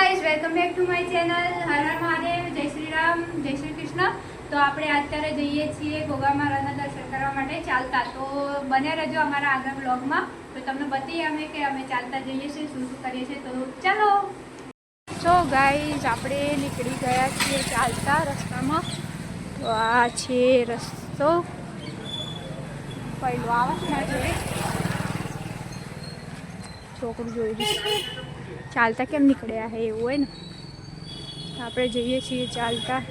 Guys, welcome back to my channel. હર હર મહાદેવ, જય શ્રી રામ, જય શ્રી કૃષ્ણ. તો આપણે અત્યારે જઈએ છીએ ગોગા મહારાજના દર્શન કરવા માટે ચાલતા. તો બને રહેજો અમારા આગળ બ્લોગમાં, તો તમને બતાવીએ અમે કે અમે ચાલતા જઈએ છીએ, શું શું કરીએ છીએ. તો ચાલો. સો ગાઈઝ, આપણે નીકળી ગયા છીએ ચાલતા રસ્તામાં. તો આ છે રસ્તો. પહેલો આવાસ ના જોઈએ છોકરું જોઈ દઈશ ચાલતા કેમ નીકળ્યા હે એવું હોય ને. આપણે જઈએ છીએ ચાલતા.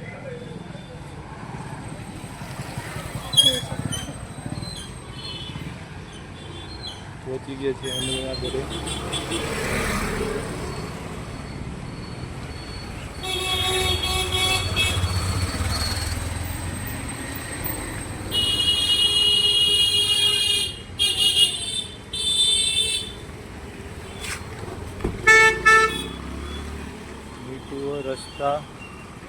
પહોંચી ગયા છે અમે આ ઘરે. રસ્તા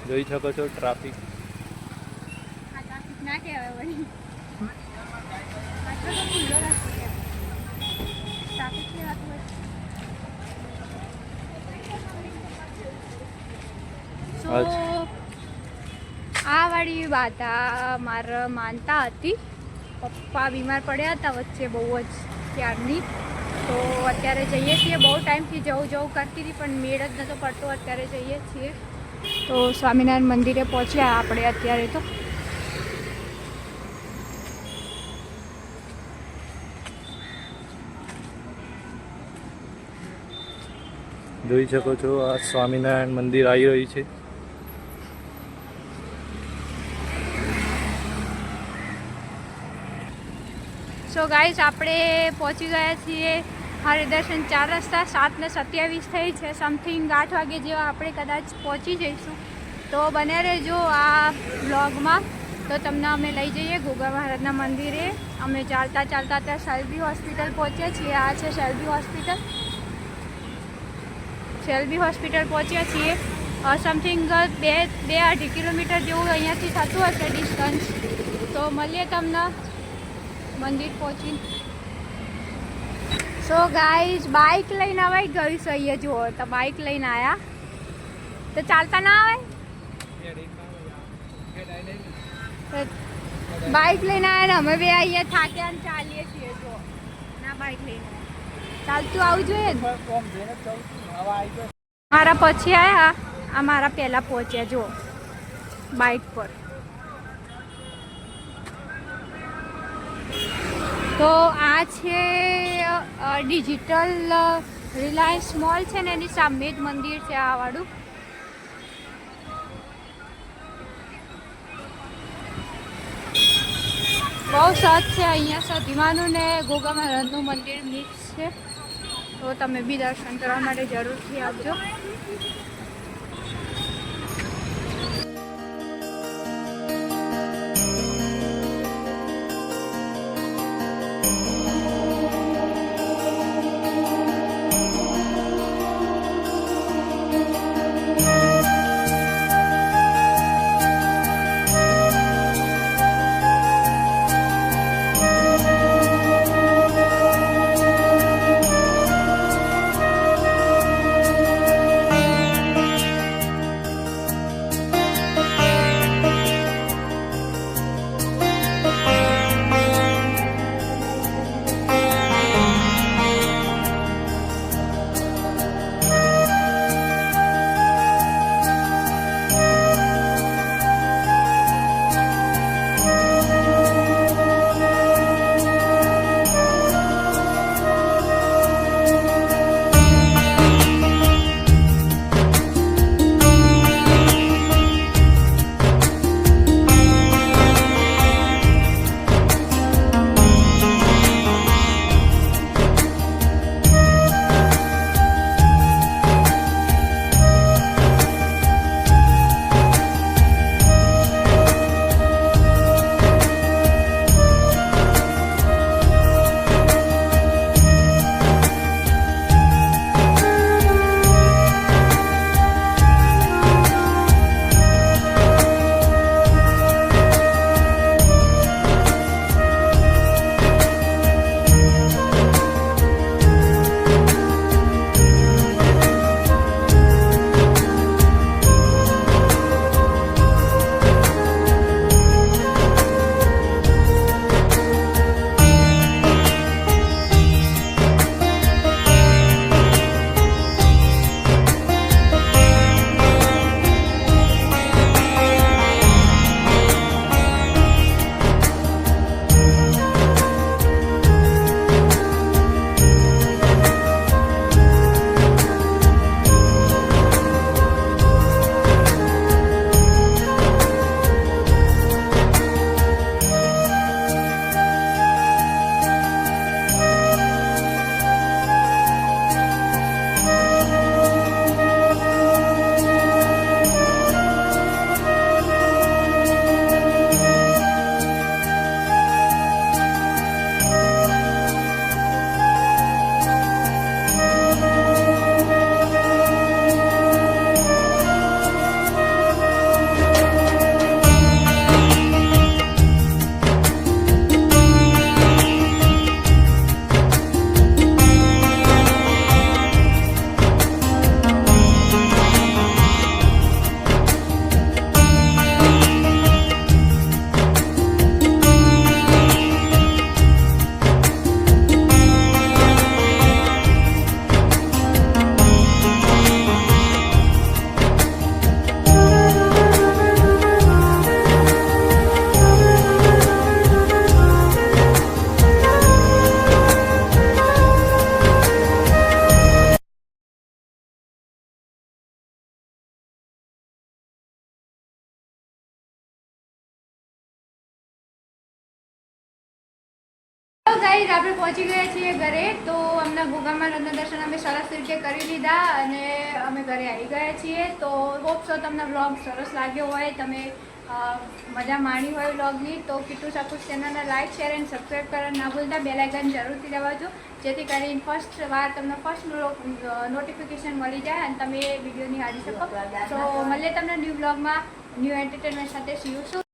જોઈ શકો છો. ટ્રાફિક ના કહેવાય વળી. આ વાળી વાત મારે માનતા હતી. પપ્પા બીમાર પડ્યા હતા વચ્ચે બહુ જ ત્યારની. તો અત્યારે જઈએ છીએ. બહુ ટાઈમથી જવું કરતી હતી પણ મેળ જ નહોતો પડતો. અત્યારે જઈએ છીએ. તો સ્વામિનારાયણ મંદિરે પહોંચ્યા આપણે અત્યારે. તો જોઈ શકો છો આ સ્વામિનારાયણ મંદિર આવી રહ્યું છે. સો ગાઈસ, આપણે પહોંચી ગયા છીએ હરિદર્શન 4 રસ્તા. 7:27 થઈ છે. સમથિંગ 8 વાગે જેવા આપણે કદાચ પહોંચી જઈશું. તો બને રહેજો આ બ્લોગમાં. તો તમને અમે લઈ જઈએ ગોગા મહારાજના મંદિરે. અમે ચાલતા ત્યાં શેલ્બી હોસ્પિટલ પહોંચ્યા છીએ. આ છે શેલ્બી હોસ્પિટલ. શેલ્બી હોસ્પિટલ પહોંચ્યા છીએ. સમથિંગ 2-2.5 કિલોમીટર જેવું અહીંયાથી થતું હશે ડિસ્ટન્સ. તો મળીએ તમને મંદિર પહોંચીને. સો ગાઈઝ, બાઇક લઈને આવાય ગયું છે અહીંયા. જુઓ તો બાઇક લઈને આવ્યા તો ચાલતા ના આવે. બાઇક લઈને આવ્યા ને અમે બે અહીંયા થાક્યા ને ચાલીએ છીએ. જો ના બાઇક લઈને ચાલતું આવવું જોઈએ ને. મારા પછી આવ્યા, આ મારા પહેલાં પહોંચ્યા. જુઓ બાઇક પર. તો આ છે ડિજિટલ રિલાયન્સ મોલ છે ને એની સામે જ મંદિર છે આ વાળું. બહુ સત છે અહીંયા. સતીમાનું ને ગોગા મહારાજનું મંદિર મિક્સ છે. તો તમે બી દર્શન કરવા માટે જરૂરથી આવજો. ગાઈઝ આપણે પહોંચી ગયા છીએ ઘરે. તો અમને ગોગામાં રત્ન દર્શન અમે સરસ રીતે કરી લીધા અને અમે ઘરે આવી ગયા છીએ. તો હોપ સો તમને વ્લોગ સરસ લાગ્યો હોય, તમે મજા માણી હોય વ્લોગની. તો કિટ્ટુ સકુસ ચેનલને લાઈક શેર એન્ડ સબસ્ક્રાઈબ કરવાનું ના ભૂલતા. બેલ આઇકન જરૂરથી દબાવજો, જેથી કરીને ફર્સ્ટ વાર તમને ફર્સ્ટ નોટિફિકેશન મળી જાય અને તમે એ વિડીયો નિહાળી શકો. તો મળીએ તમને ન્યૂ વ્લોગમાં ન્યૂ એન્ટરટેનમેન્ટ સાથે. C you soon.